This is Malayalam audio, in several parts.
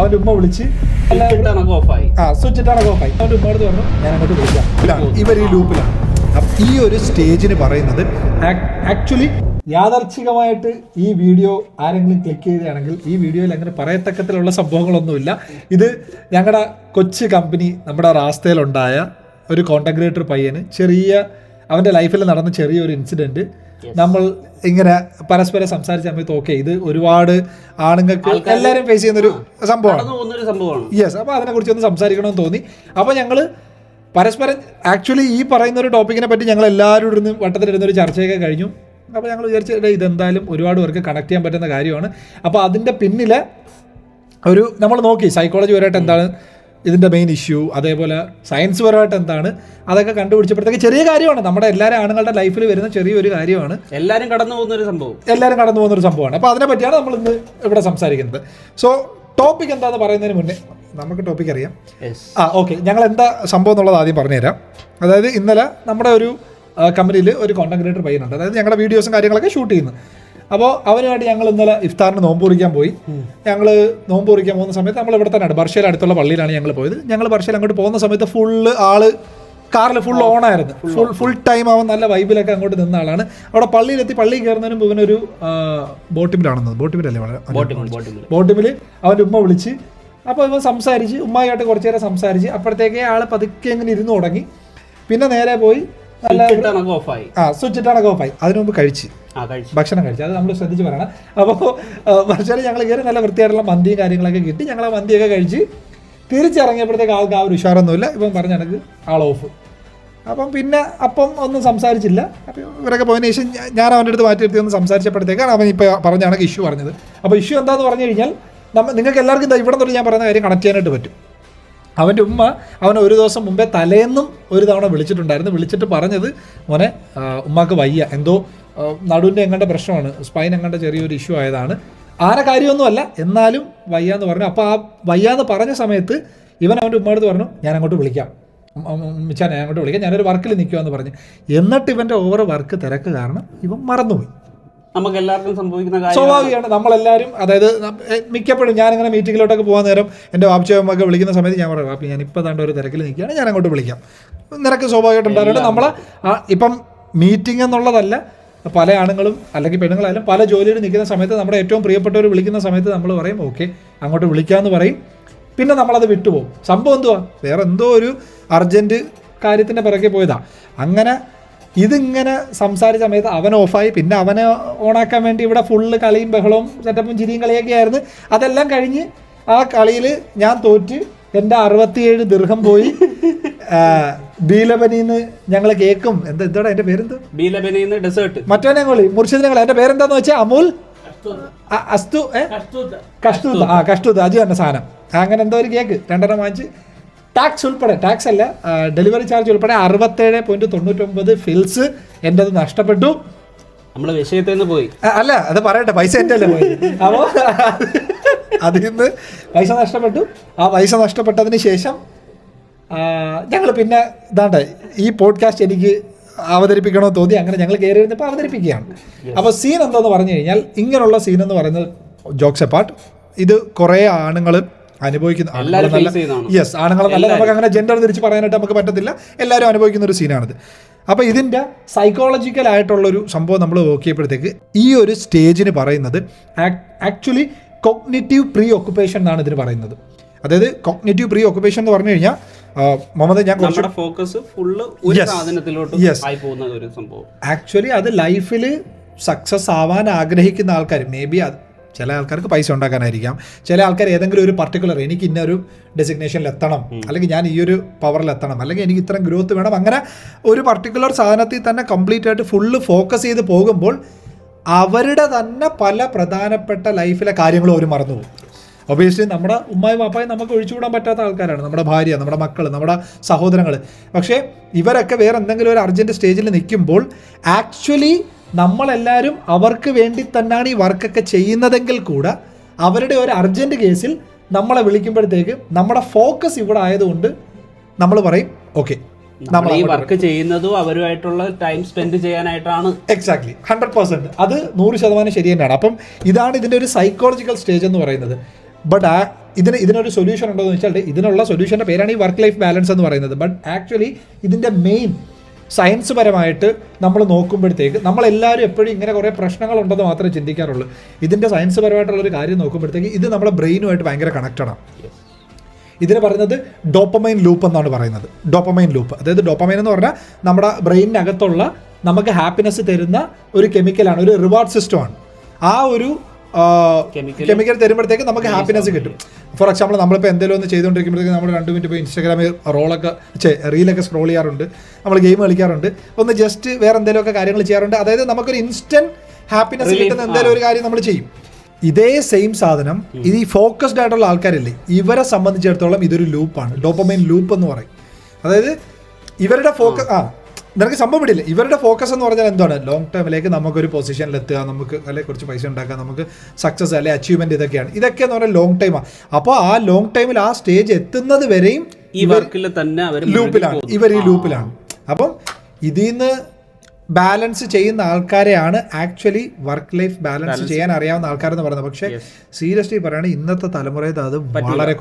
അവൻ്റെ ഉമ്മ വിളിച്ച് സ്വിച്ച് ഇട്ടാണ് ഓഫായി. അവൻ്റെ ഉമ്മയോട് പറഞ്ഞു ഞാൻ അങ്ങോട്ട് വിളിക്കാം. ഇവർ ഈ ലൂപ്പിലാണ്. ഈ ഒരു സ്റ്റേജിന് പറയുന്നത് ആക്ച്വലി യാദർച്ഛികമായിട്ട് ഈ വീഡിയോ ആരെങ്കിലും ക്ലിക്ക് ചെയ്യുകയാണെങ്കിൽ ഈ വീഡിയോയിൽ അങ്ങനെ പറയത്തക്കത്തിലുള്ള സംഭവങ്ങളൊന്നുമില്ല. ഇത് ഞങ്ങളുടെ കൊച്ചു കമ്പനി നമ്മുടെ റാസ്തയിലുണ്ടായ ഒരു കോണ്ടന്റ് ക്രിയേറ്റർ പയ്യന് അവൻ്റെ ലൈഫിൽ നടന്ന ചെറിയൊരു ഇൻസിഡൻറ്റ് നമ്മൾ ഇങ്ങനെ പരസ്പരം സംസാരിച്ച സമയത്ത് ഓക്കെ ഇത് ഒരുപാട് ആണുങ്ങൾക്ക് എല്ലാവരും ഫേസ് ചെയ്യുന്നൊരു സംഭവമാണ്. യെസ്, അപ്പോൾ അതിനെക്കുറിച്ച് ഒന്ന് സംസാരിക്കണമെന്ന് തോന്നി. അപ്പോൾ ഞങ്ങൾ പരസ്പരം ആക്ച്വലി ഈ പറയുന്ന ഒരു ടോപ്പിക്കിനെ പറ്റി ഞങ്ങൾ എല്ലാവരും ഇരുന്ന് വട്ടത്തിലിരുന്നൊരു ചർച്ചയൊക്കെ കഴിഞ്ഞു. അപ്പോൾ ഞങ്ങൾ വിചാരിച്ചത് ഇതെന്തായാലും ഒരുപാട് പേർക്ക് കണക്ട് ചെയ്യാൻ പറ്റുന്ന കാര്യമാണ്. അപ്പോൾ അതിൻ്റെ പിന്നിൽ നമ്മൾ നോക്കി സൈക്കോളജി പരമായിട്ട് എന്താണ് ഇതിൻ്റെ മെയിൻ ഇഷ്യൂ, അതേപോലെ സയൻസ് പരമായിട്ട് എന്താണ് അതൊക്കെ കണ്ടുപിടിച്ചപ്പോഴത്തേക്ക് ചെറിയ കാര്യമാണ്, നമ്മുടെ എല്ലാവരും ആണുങ്ങളുടെ ലൈഫിൽ വരുന്ന ചെറിയൊരു കാര്യമാണ്, എല്ലാവരും കടന്നു പോകുന്നൊരു സംഭവമാണ്. അപ്പോൾ അതിനെ പറ്റിയാണ് നമ്മൾ ഇന്ന് ഇവിടെ സംസാരിക്കുന്നത്. സോ ടോപ്പിക് എന്താണെന്ന് പറയുന്നതിന് മുന്നേ നമുക്ക് ടോപ്പിക് അറിയാം. ഓക്കെ, ഞങ്ങൾ എന്താ സംഭവം എന്നുള്ളത് ആദ്യം പറഞ്ഞുതരാം. അതായത് ഇന്നലെ നമ്മുടെ ഒരു കമ്പനിയിൽ ഒരു കോണ്ടന്റ് ക്രിയേറ്റർ പയ്യനുണ്ട്, അതായത് ഞങ്ങളുടെ വീഡിയോസും കാര്യങ്ങളൊക്കെ ഷൂട്ട് ചെയ്യുന്നു. അപ്പോൾ അവനുമായിട്ട് ഞങ്ങൾ ഇന്നലെ ഇഫ്താറിന് നോമ്പ് കുറിക്കാൻ പോയി. ഞങ്ങൾ നോമ്പ് കുറിക്കാൻ പോകുന്ന സമയത്ത് നമ്മൾ ഇവിടെ തന്നെയാണ് ബർഷയിൽ അടുത്തുള്ള പള്ളിയിലാണ് ഞങ്ങൾ പോയത്. ഞങ്ങൾ ബർഷയിൽ അങ്ങോട്ട് പോകുന്ന സമയത്ത് ഫുള്ള് കാറിൽ ഫുൾ ഓണായിരുന്നു, ഫുൾ ടൈം അവൻ നല്ല വൈബിലൊക്കെ അങ്ങോട്ട് നിന്ന ആളാണ്. അവിടെ പള്ളിയിലെത്തി പള്ളി കയറുന്നതിനും ഇവനൊരു ബോട്ടിമിലാണെന്നത് ബോട്ടിമിലല്ലേ ബോട്ടിമിൽ അവൻ്റെ ഉമ്മ വിളിച്ച്. അപ്പോൾ ഇവൻ സംസാരിച്ച് ഉമ്മയായിട്ട് കുറച്ച് നേരം സംസാരിച്ച് അപ്പോഴത്തേക്കേ ആൾ പതുക്കെ ഇങ്ങനെ ഇരുന്ന് തുടങ്ങി. പിന്നെ നേരെ പോയി സ്വിച്ച് ഇട്ടാണ് ഓഫായി. അതിനു മുമ്പ് ഭക്ഷണം കഴിച്ചു, അത് നമ്മൾ ശ്രദ്ധിച്ച് പറയണം. അപ്പോൾ ഭക്ഷണം ഞങ്ങൾ കയറി നല്ല വൃത്തിയായിട്ടുള്ള മന്തിയും കാര്യങ്ങളൊക്കെ കിട്ടി. ഞങ്ങൾ ആ മന്തിയൊക്കെ കഴിച്ച് തിരിച്ചിറങ്ങിയപ്പോഴത്തേക്ക് ആൾക്ക് ആ ഒരു ഉഷാറൊന്നുമില്ല. ഇപ്പം പറഞ്ഞ എനിക്ക് ആൾ ഓഫ്. അപ്പം ഒന്നും സംസാരിച്ചില്ല. അപ്പോൾ ഇവരൊക്കെ പോയതിനു ശേഷം ഞാൻ അവൻ്റെ അടുത്ത് മാറ്റി നിർത്തി ഒന്ന് സംസാരിച്ചപ്പോഴത്തേക്കാണ് അവൻ ഇപ്പോൾ പറഞ്ഞ കണക്ക് ഇഷ്യൂ പറഞ്ഞത്. അപ്പോൾ ഇഷ്യൂ എന്താണെന്ന് പറഞ്ഞു കഴിഞ്ഞാൽ നിങ്ങൾക്ക് എല്ലാവർക്കും ഇവിടെ തൊട്ട് ഞാൻ പറയുന്ന കാര്യം കണക്ട് ചെയ്യാനായിട്ട് പറ്റും. അവൻ്റെ ഉമ്മ അവനെ ഒരു ദിവസം മുമ്പേ തലേന്നും ഒരു തവണ വിളിച്ചിട്ടുണ്ടായിരുന്നു. വിളിച്ചിട്ട് പറഞ്ഞത് മോനെ ഉമ്മാക്ക് വയ്യ, എന്തോ നടുവിൻ്റെ എങ്ങാണ്ട് പ്രശ്നമാണ്, സ്പൈൻ എങ്ങാണ്ട് ചെറിയൊരു ഇഷ്യൂ ആയതാണ്, ആരെ കാര്യമൊന്നുമല്ല എന്നാലും വയ്യാന്ന് പറഞ്ഞു. അപ്പോൾ ആ വയ്യാന്ന് പറഞ്ഞ സമയത്ത് ഇവൻ അവൻ്റെ ഉമ്മയോട് പറഞ്ഞു ഞാൻ അങ്ങോട്ട് വിളിക്കാം, മിച്ചാൻ ഞാൻ അങ്ങോട്ട് വിളിക്കാം, ഞാനൊരു വർക്കിൽ നിൽക്കുമെന്ന് പറഞ്ഞു. എന്നിട്ട് ഇവൻ്റെ ഓവർ വർക്ക് തിരക്ക് കാരണം ഇവൻ മറന്നുപോയി. നമുക്ക് എല്ലാവർക്കും സംഭവിക്കുന്ന സ്വാഭാവികമാണ്. നമ്മളെല്ലാവരും അതായത് മിക്കപ്പോഴും ഞാനിങ്ങനെ മീറ്റിങ്ങിലോട്ടൊക്കെ പോകാൻ നേരം എൻ്റെ വാപ്ചമ്മൊക്കെ വിളിക്കുന്ന സമയത്ത് ഞാൻ പറയും വാപ്പി ഞാൻ ഇപ്പോൾ താണ്ട് ഒരു തിരക്കിൽ നിൽക്കുകയാണ്, ഞാൻ അങ്ങോട്ട് വിളിക്കാം. നിനക്ക് സ്വാഭാവികമായിട്ട് ഉണ്ടാകുന്നത് നമ്മൾ ഇപ്പം മീറ്റിംഗ് എന്നുള്ളതല്ല, പല ആണുങ്ങളും അല്ലെങ്കിൽ പെണ്ണുങ്ങളായാലും പല ജോലിയിൽ നിൽക്കുന്ന സമയത്ത് നമ്മുടെ ഏറ്റവും പ്രിയപ്പെട്ടവർ വിളിക്കുന്ന സമയത്ത് നമ്മൾ പറയും ഓക്കെ അങ്ങോട്ട് വിളിക്കാമെന്ന് പറയും. പിന്നെ നമ്മളത് വിട്ടുപോകും. സംഭവം എന്തുവാ, വേറെ എന്തോ ഒരു അർജൻറ്റ് കാര്യത്തിൻ്റെ പിറകെ പോയതാണ്. അങ്ങനെ ഇതിങ്ങനെ സംസാരിച്ച സമയത്ത് അവൻ ഓഫായി. പിന്നെ അവനെ ഓണാക്കാൻ വേണ്ടി ഇവിടെ ഫുള്ള് കളിയും ബഹളവും സെറ്റപ്പും ചിരിയും കളിയൊക്കെ ആയിരുന്നു. അതെല്ലാം കഴിഞ്ഞ് ആ കളിയിൽ ഞാൻ തോറ്റ് എൻ്റെ 67 ദിർഹം പോയി. ബീലബനിന്ന് ഞങ്ങൾ കേക്കും എന്താ എൻ്റെ പേരെന്തോ ബീലബനിന്ന് ഡെസേർട്ട് മറ്റവനെ കൊള്ളി മുർഷിദ് ഞങ്ങൾ എൻ്റെ പേരെന്താന്ന് വെച്ചാൽ അമൂൽ കഷ്ടൂത്ത് അജു എന്ന സാധനം അങ്ങനെ എന്തോ ഒരു കേക്ക് 2 വാങ്ങിച്ച് ടാക്സ് ഉൾപ്പെടെ ടാക്സ് അല്ല ഡെലിവറി ചാർജ് ഉൾപ്പെടെ 67.99 ഫിൽസ് എൻ്റെ അത് നഷ്ടപ്പെട്ടു. നമ്മള് വിഷയത്തിൽ നിന്ന് പോയി അല്ല അത് പറയട്ടെ, പൈസ എൻ്റെ അല്ലേ പോയി. അപ്പോൾ അതിൽ നിന്ന് പൈസ നഷ്ടപ്പെട്ടു. ആ പൈസ നഷ്ടപ്പെട്ടതിന് ശേഷം ഞങ്ങൾ പിന്നെ ഇതാണ്ട് ഈ പോഡ്കാസ്റ്റ് എനിക്ക് അവതരിപ്പിക്കണമെന്ന് തോന്നി. അങ്ങനെ ഞങ്ങൾ കയറി വരുന്നപ്പോൾ അവതരിപ്പിക്കുകയാണ്. അപ്പോൾ സീൻ എന്താന്ന് പറഞ്ഞു കഴിഞ്ഞാൽ ഇങ്ങനെയുള്ള സീൻ എന്ന് പറയുന്നത് ജോക്സ് എപ്പാർട്ട് ഇത് കുറേ ആണുങ്ങൾ അനുഭവിക്കുന്ന ആണുങ്ങൾ നല്ല നമുക്ക് അങ്ങനെ ജെൻഡർ തിരിച്ച് പറയാനായിട്ട് നമുക്ക് പറ്റത്തില്ല, എല്ലാവരും അനുഭവിക്കുന്ന ഒരു സീനാണിത്. അപ്പോൾ ഇതിൻ്റെ സൈക്കോളജിക്കൽ ആയിട്ടുള്ളൊരു സംഭവം നമ്മൾ നോക്കിയപ്പോഴത്തേക്ക് ഈ ഒരു സ്റ്റേജിന് പറയുന്നത് ആക്ച്വലി കോഗ്നിറ്റീവ് പ്രീ ഓക്കുപ്പേഷൻ എന്നാണ് ഇതിന് പറയുന്നത്. അതായത് കോഗ്നിറ്റീവ് പ്രീ ഓക്കുപ്പേഷൻ എന്ന് പറഞ്ഞു കഴിഞ്ഞാൽ മുഹമ്മദ് ഞാൻ ആക്ച്വലി അത് ലൈഫിൽ സക്സസ് ആവാൻ ആഗ്രഹിക്കുന്ന ആൾക്കാർ മേ ബി ചില ആൾക്കാർക്ക് പൈസ ഉണ്ടാക്കാനായിരിക്കാം, ചില ആൾക്കാർ ഏതെങ്കിലും ഒരു പർട്ടിക്കുലർ എനിക്ക് ഇന്നൊരു ഡെസിഗ്നേഷനിൽ എത്തണം, അല്ലെങ്കിൽ ഞാൻ ഈ ഒരു പവറിൽ എത്തണം, അല്ലെങ്കിൽ എനിക്ക് ഇത്രയും ഗ്രോത്ത് വേണം, അങ്ങനെ ഒരു പർട്ടിക്കുലർ സാധനത്തിൽ തന്നെ കംപ്ലീറ്റ് ആയിട്ട് ഫുള്ള് ഫോക്കസ് ചെയ്ത് പോകുമ്പോൾ അവരുടെ തന്നെ പല പ്രധാനപ്പെട്ട ലൈഫിലെ കാര്യങ്ങളും അവർ മറന്നുപോകും. ഒബിയസ്ലി നമ്മുടെ ഉമ്മായും വാപ്പായും നമുക്ക് ഒഴിച്ചുകൂടാൻ പറ്റാത്ത ആൾക്കാരാണ്, നമ്മുടെ ഭാര്യ, നമ്മുടെ മക്കൾ, നമ്മുടെ സഹോദരങ്ങൾ. പക്ഷേ ഇവരൊക്കെ വേറെ എന്തെങ്കിലും ഒരു അർജൻറ്റ് സ്റ്റേജിൽ നിൽക്കുമ്പോൾ ആക്ച്വലി നമ്മളെല്ലാവരും അവർക്ക് വേണ്ടി തന്നെയാണ് ഈ വർക്കൊക്കെ ചെയ്യുന്നതെങ്കിൽ കൂടെ അവരുടെ ഒരു അർജൻറ്റ് കേസിൽ നമ്മളെ വിളിക്കുമ്പോഴത്തേക്ക് നമ്മുടെ ഫോക്കസ് ഇവിടെ ആയതുകൊണ്ട് നമ്മൾ പറയും ഓക്കെ നമ്മൾ ഈ വർക്ക് ചെയ്യുന്നതും അവരുമായിട്ടുള്ള ടൈം സ്പെൻഡ് ചെയ്യാനായിട്ടാണ്. എക്സാക്ട്ലി 100% അത് 100% ശരി തന്നെയാണ്. അപ്പം ഇതാണ് ഇതിൻ്റെ ഒരു സൈക്കോളജിക്കൽ സ്റ്റേജ് എന്ന് പറയുന്നത്. ബട്ട് ഇതിനൊരു സൊല്യൂഷൻ ഉണ്ടോ എന്ന് വെച്ചാൽ ഇതിനുള്ള സൊല്യൂഷൻ്റെ പേരാണ് ഈ വർക്ക് ലൈഫ് ബാലൻസ് എന്ന് പറയുന്നത്. ബട്ട് ആക്ച്വലി ഇതിൻ്റെ മെയിൻ സയൻസ് പരമായിട്ട് നമ്മൾ നോക്കുമ്പോഴത്തേക്ക് നമ്മളെല്ലാവരും എപ്പോഴും ഇങ്ങനെ കുറേ പ്രശ്നങ്ങളുണ്ടെന്ന് മാത്രമേ ചിന്തിക്കാറുള്ളൂ. ഇതിൻ്റെ സയൻസ് പരമായിട്ടുള്ളൊരു കാര്യം നോക്കുമ്പോഴത്തേക്ക് ഇത് നമ്മുടെ ബ്രെയിനുമായിട്ട് ഭയങ്കര കണക്റ്റഡാണ്. ഇതിന് പറയുന്നത് ഡോപ്പമൈൻ ലൂപ്പ് എന്നാണ് പറയുന്നത്. ഡോപ്പമൈൻ ലൂപ്പ്, അതായത് ഡോപ്പമൈൻ എന്ന് പറഞ്ഞാൽ നമ്മുടെ ബ്രെയിനിനകത്തുള്ള നമുക്ക് ഹാപ്പിനെസ് തരുന്ന ഒരു കെമിക്കലാണ്, ഒരു റിവാർഡ് സിസ്റ്റമാണ്. ആ ഒരു കെമിക്കൽ തരുമ്പോഴത്തേക്ക് നമുക്ക് ഹാപ്പിനെസ് കിട്ടും. ഫോർ എക്സാമ്പിൾ നമ്മളിപ്പോൾ എന്തെങ്കിലും ഒന്ന് ചെയ്തുകൊണ്ടിരിക്കുമ്പോഴത്തേക്ക് നമ്മൾ 2 മിനിറ്റ് പോയി ഇൻസ്റ്റാഗ്രാമിൽ റീലൊക്കെ സ്ക്രോൾ ചെയ്യാറുണ്ട്, നമ്മൾ ഗെയിം കളിക്കാറുണ്ട്, ഒന്ന് ജസ്റ്റ് വേറെ എന്തെങ്കിലുമൊക്കെ കാര്യങ്ങൾ ചെയ്യാറുണ്ട്. അതായത് നമുക്കൊരു ഇൻസ്റ്റന്റ് ഹാപ്പിനെസ് കിട്ടുന്ന എന്തെങ്കിലും ഒരു കാര്യം നമ്മൾ ചെയ്യും. ഇതേ സെയിം സാധനം ഇത് ഈ ഫോക്കസ്ഡ് ആയിട്ടുള്ള ആൾക്കാരില്ലേ, ഇവരെ സംബന്ധിച്ചിടത്തോളം ഇതൊരു ലൂപ്പാണ്, ഡോപ്പമൈൻ ലൂപ്പ് എന്ന് പറയും. അതായത് ഇവരുടെ ഫോക്കസ് നിനക്ക് സംഭവം ഇടില്ല. ഇവരുടെ ഫോക്കസ് എന്ന് പറഞ്ഞാൽ എന്താണ്, ലോങ് ടേമിലേക്ക് നമുക്കൊരു പൊസിഷനിൽ എത്തുക, നമുക്ക് അല്ലെങ്കിൽ കുറച്ച് പൈസ ഉണ്ടാക്കുക, നമുക്ക് സക്സസ് അല്ലെങ്കിൽ അച്ചീവ്മെന്റ്, ഇതൊക്കെ എന്ന് പറഞ്ഞാൽ ലോങ് ടൈമാണ്. അപ്പോൾ ആ ലോങ് ടൈമിൽ ആ സ്റ്റേജ് എത്തുന്നത് വരെയും ഈ വർക്കിൽ തന്നെ ലൂപ്പിലാണ്, ഇവർ ഈ ലൂപ്പിലാണ്. അപ്പം ഇതിൽ നിന്ന് ബാലൻസ് ചെയ്യുന്ന ആൾക്കാരെയാണ് ആക്ച്വലി വർക്ക് ലൈഫ് ബാലൻസ് ചെയ്യാൻ അറിയാവുന്ന ആൾക്കാരെന്ന് പറയുന്നത്. പക്ഷേ സീരിയസ്ലി പറയുകയാണെങ്കിൽ ഇന്നത്തെ തലമുറയിൽ അത് വളരെ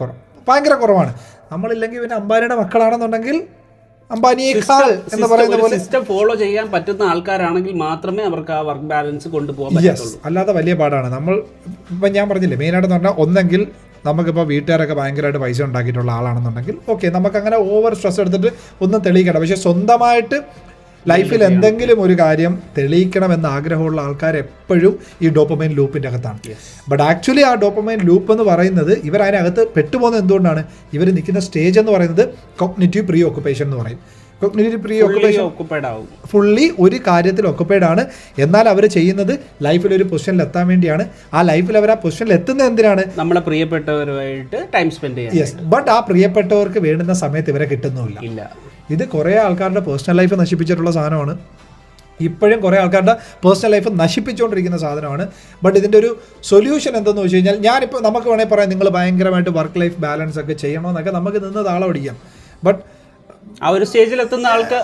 ഭയങ്കര കുറവാണ്. നമ്മളില്ലെങ്കിൽ പിന്നെ അംബാനിയുടെ മക്കളാണെന്നുണ്ടെങ്കിൽ അംബാനിയേക്കാൾ എന്ന് പറയുന്ന പോലെ സിസ്റ്റം ഫോളോ ചെയ്യാൻ പറ്റുന്ന ആൾക്കാരാണെങ്കിൽ മാത്രമേ അവർക്ക് ആ വർക്ക് ബാലൻസ് കൊണ്ടുപോകാൻ പറ്റുള്ളൂ. അല്ലാതെ വലിയ പാടാണ്. ഇപ്പം ഞാൻ പറഞ്ഞില്ലേ, മെയിനായിട്ട് പറഞ്ഞാൽ ഒന്നെങ്കിൽ നമുക്കിപ്പോൾ വീട്ടുകാരൊക്കെ ഭയങ്കരമായിട്ട് പൈസ ഉണ്ടാക്കിയിട്ടുള്ള ആളാണെന്നുണ്ടെങ്കിൽ ഓക്കെ, നമുക്കങ്ങനെ ഓവർ സ്ട്രെസ് എടുത്തിട്ട് ഒന്നും തെളിയിക്കണം. പക്ഷെ സ്വന്തമായിട്ട് ലൈഫിൽ എന്തെങ്കിലും ഒരു കാര്യം തെളിയിക്കണമെന്ന് ആഗ്രഹമുള്ള ആൾക്കാർ എപ്പോഴും ഈ ഡോപ്പമൈൻ ലൂപ്പിൻ്റെ അകത്താണ്. ബട്ട് ആക്ച്വലി ആ ഡോപ്പമൈൻ ലൂപ്പ് എന്ന് പറയുന്നത് ഇവർ അതിനകത്ത് പെട്ടുപോകുന്നത് എന്തുകൊണ്ടാണ്, ഇവർ നിൽക്കുന്ന സ്റ്റേജ് എന്ന് പറയുന്നത് കോഗ്നിറ്റീവ് പ്രീ ഓക്കുപ്പേഷൻ എന്ന് പറയും. കോഗ്നിറ്റീവ് പ്രീ ഓക്കുപ്പേഷൻ ഫുള്ളി ഒരു കാര്യത്തിൽ ഒക്കുപ്പൈഡ് ആണ്. എന്നാൽ അവർ ചെയ്യുന്നത് ലൈഫിൽ ഒരു പൊസിഷനിൽ എത്താൻ വേണ്ടിയാണ്. ആ ലൈഫിൽ അവർ ആ പൊസിഷനിൽ എത്തുന്നത് എന്തിനാണ്, നമ്മളെ പ്രിയപ്പെട്ടവരുമായിട്ട് ടൈം സ്പെൻഡ് ചെയ്യാൻ. യെസ്, ബട്ട് ആ പ്രിയപ്പെട്ടവർക്ക് വേണ്ടുന്ന സമയത്ത് ഇവരെ കിട്ടുന്നുമില്ല. ഇത് കുറേ ആൾക്കാരുടെ പേഴ്സണൽ ലൈഫ് നശിപ്പിച്ചിട്ടുള്ള സാധനമാണ്. ഇപ്പോഴും കുറേ ആൾക്കാരുടെ പേഴ്സണൽ ലൈഫ് നശിപ്പിച്ചുകൊണ്ടിരിക്കുന്ന സാധനമാണ്. ബട്ട് ഇതിൻ്റെ ഒരു സൊല്യൂഷൻ എന്തെന്ന് വെച്ച് കഴിഞ്ഞാൽ, ഞാനിപ്പോൾ നമുക്ക് വേണമെങ്കിൽ പറയാം നിങ്ങൾ ഭയങ്കരമായിട്ട് വർക്ക് ലൈഫ് ബാലൻസ് ഒക്കെ ചെയ്യണമെന്നൊക്കെ നമുക്ക് നിന്ന് താളം പിടിക്കാം. ബട്ട് ആ ഒരു സ്റ്റേജിൽ എത്തുന്ന ആൾക്ക്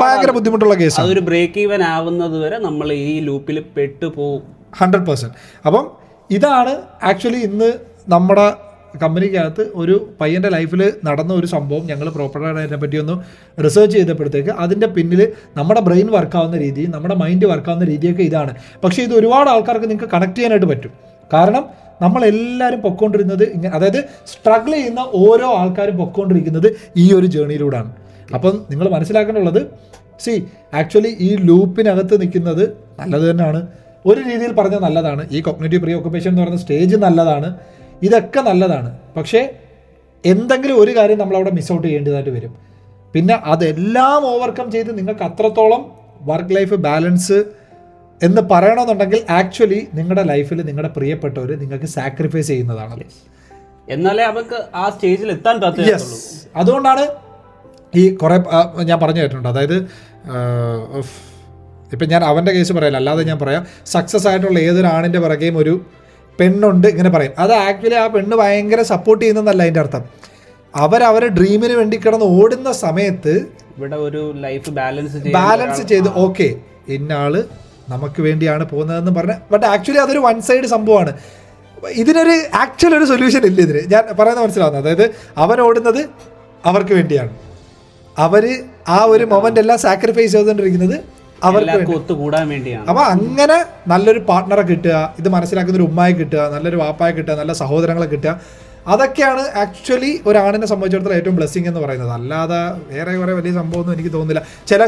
ഭയങ്കര ബുദ്ധിമുട്ടുള്ള കേസാണ്. അതൊരു ബ്രേക്ക് ഈവൻ ആവുന്നത് വരെ നമ്മൾ ഈ ലൂപ്പിൽ പെട്ടുപോകും 100%. അപ്പം ഇതാണ് ആക്ച്വലി ഇന്ന് നമ്മുടെ കമ്പനിക്കകത്ത് ഒരു പയ്യൻ്റെ ലൈഫിൽ നടന്ന ഒരു സംഭവം. ഞങ്ങൾ പ്രോപ്പറായിട്ട് അതിനെ പറ്റി ഒന്ന് റിസർച്ച് ചെയ്തപ്പോഴത്തേക്ക് അതിൻ്റെ പിന്നിൽ നമ്മുടെ ബ്രെയിൻ വർക്കാവുന്ന രീതി, നമ്മുടെ മൈൻഡ് വർക്കാവുന്ന രീതിയൊക്കെ ഇതാണ്. പക്ഷേ ഇത് ഒരുപാട് ആൾക്കാർക്ക് നിങ്ങൾക്ക് കണക്ട് ചെയ്യാനായിട്ട് പറ്റും. കാരണം നമ്മളെല്ലാവരും പൊയ്ക്കൊണ്ടിരുന്നത് ഇങ്ങനെ, അതായത് സ്ട്രഗിൾ ചെയ്യുന്ന ഓരോ ആൾക്കാരും പൊയ്ക്കൊണ്ടിരിക്കുന്നത് ഈ ഒരു ജേണിയിലൂടെയാണ്. അപ്പം നിങ്ങൾ മനസ്സിലാക്കേണ്ടുള്ളത്, ആക്ച്വലി ഈ ലൂപ്പിനകത്ത് നിൽക്കുന്നത് നല്ലത് തന്നെയാണ്, ഒരു രീതിയിൽ പറഞ്ഞാൽ നല്ലതാണ്. ഈ കോഗ്നിറ്റീവ് പ്രീ ഓക്കുപ്പേഷൻ എന്ന് പറയുന്ന സ്റ്റേജ് നല്ലതാണ്, ഇതൊക്കെ നല്ലതാണ്. പക്ഷേ എന്തെങ്കിലും ഒരു കാര്യം നമ്മളവിടെ മിസ് ഔട്ട് ചെയ്യേണ്ടതായിട്ട് വരും. പിന്നെ അതെല്ലാം ഓവർകം ചെയ്ത് നിങ്ങൾക്ക് അത്രത്തോളം വർക്ക് ലൈഫ് ബാലൻസ് എന്ന് പറയണമെന്നുണ്ടെങ്കിൽ ആക്ച്വലി നിങ്ങളുടെ ലൈഫിൽ നിങ്ങളുടെ പ്രിയപ്പെട്ടവർ നിങ്ങൾക്ക് സാക്രിഫൈസ് ചെയ്യുന്നതാണ്. എന്നാലേ അവർക്ക് ആ സ്റ്റേജിൽ എത്താൻ പറ്റുള്ളൂ. അതുകൊണ്ടാണ് ഈ കുറേ ഞാൻ പറഞ്ഞു കേട്ടിട്ടുണ്ട്. അതായത് ഇപ്പം ഞാൻ അവൻ്റെ കേസ് പറയില്ല, അല്ലാതെ ഞാൻ പറയാം, സക്സസ് ആയിട്ടുള്ള ഏതൊരു ആണിൻ്റെ പിറകെയും ഒരു പെണ്ണുണ്ട് ഇങ്ങനെ പറയും. അത് ആക്ച്വലി ആ പെണ്ണ് ഭയങ്കര സപ്പോർട്ട് ചെയ്യുന്നതല്ല അതിൻ്റെ അർത്ഥം. അവരെ ഡ്രീമിന് വേണ്ടി കിടന്ന് ഓടുന്ന സമയത്ത് ഇവിടെ ഒരു ലൈഫ് ബാലൻസ് ചെയ്ത് ഓക്കെ ഇന്ന ആള് നമുക്ക് വേണ്ടിയാണ് പോകുന്നതെന്ന് പറഞ്ഞ. ബട്ട് ആക്ച്വലി അതൊരു വൺ സൈഡ് സംഭവമാണ്. ഇതിനൊരു ആക്ച്വൽ ഒരു സൊല്യൂഷൻ ഇല്ല ഇതിന്. ഞാൻ പറയുന്നത് മനസ്സിലാവുന്നത്, അതായത് അവൻ ഓടുന്നത് അവർക്ക് വേണ്ടിയാണ്, അവർ ആ ഒരു മൊമെന്റ് എല്ലാം സാക്രിഫൈസ് ചെയ്തുകൊണ്ടിരിക്കുന്നത് അവർക്ക് ഒത്തുകൂടാൻ വേണ്ടിയാണ്. അപ്പോൾ അങ്ങനെ നല്ലൊരു പാർട്ട്ണറെ കിട്ടുക, ഇത് മനസ്സിലാക്കുന്ന ഒരു ഉമ്മായി കിട്ടുക, നല്ലൊരു വാപ്പായെ കിട്ടുക, നല്ല സഹോദരങ്ങളെ കിട്ടുക, അതൊക്കെയാണ് ആക്ച്വലി ഒരാണിനെ സംബന്ധിച്ചിടത്തോളം ഏറ്റവും ബ്ലെസ്സിങ് എന്ന് പറയുന്നത്. അല്ലാതെ വേറെ കുറേ വലിയ സംഭവമൊന്നും എനിക്ക് തോന്നുന്നില്ല. ചില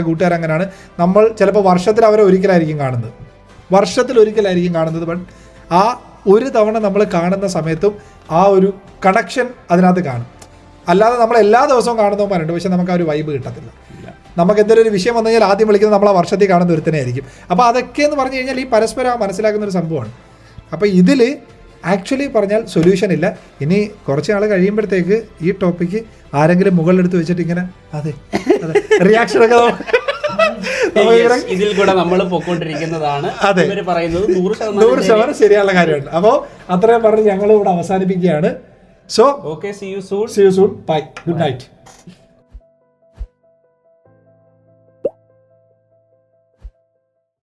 കൂട്ടുകാരങ്ങനെയാണ്. നമ്മൾ ചിലപ്പോൾ വർഷത്തിൽ അവരെ ഒരിക്കലായിരിക്കും കാണുന്നത്. ബട്ട് ആ ഒരു തവണ നമ്മൾ കാണുന്ന സമയത്തും ആ ഒരു കണക്ഷൻ അതിനകത്ത് കാണും. അല്ലാതെ നമ്മൾ എല്ലാ ദിവസവും കാണുന്നവന്മാരുണ്ട്, പക്ഷെ നമുക്ക് ആ ഒരു വൈബ് കിട്ടത്തില്ല. നമുക്ക് എന്തെങ്കിലും ഒരു വിഷയം വന്നു കഴിഞ്ഞാൽ ആദ്യം വിളിക്കുന്നത് നമ്മൾ ആ വർഷത്തിൽ കാണുന്ന ഒരുത്തനെ ആയിരിക്കും. അപ്പോൾ അതൊക്കെ എന്ന് പറഞ്ഞു കഴിഞ്ഞാൽ ഈ പരസ്പരം മനസ്സിലാക്കുന്ന ഒരു സംഭവമാണ്. അപ്പോൾ ഇതിൽ ആക്ച്വലി പറഞ്ഞാൽ സൊല്യൂഷൻ ഇല്ല. ഇനി കുറച്ച് നാൾ കഴിയുമ്പോഴത്തേക്ക് ഈ ടോപ്പിക്ക് ആരെങ്കിലും മുകളിലെടുത്ത് വെച്ചിട്ട് ഇങ്ങനെ അതെ റിയാക്ഷനൊക്കെ ഇതിൽ കൂടെ നമ്മൾ പൊക്കോണ്ടിരിക്കുന്നതാണ്. അതെ, പറയുന്നത് 100% ശരിയുള്ള കാര്യമാണ്. അപ്പോൾ അത്രയും പറഞ്ഞ് ഞങ്ങൾ ഇവിടെ അവസാനിപ്പിക്കുകയാണ്. So okay, see you soon. Bye. Good night.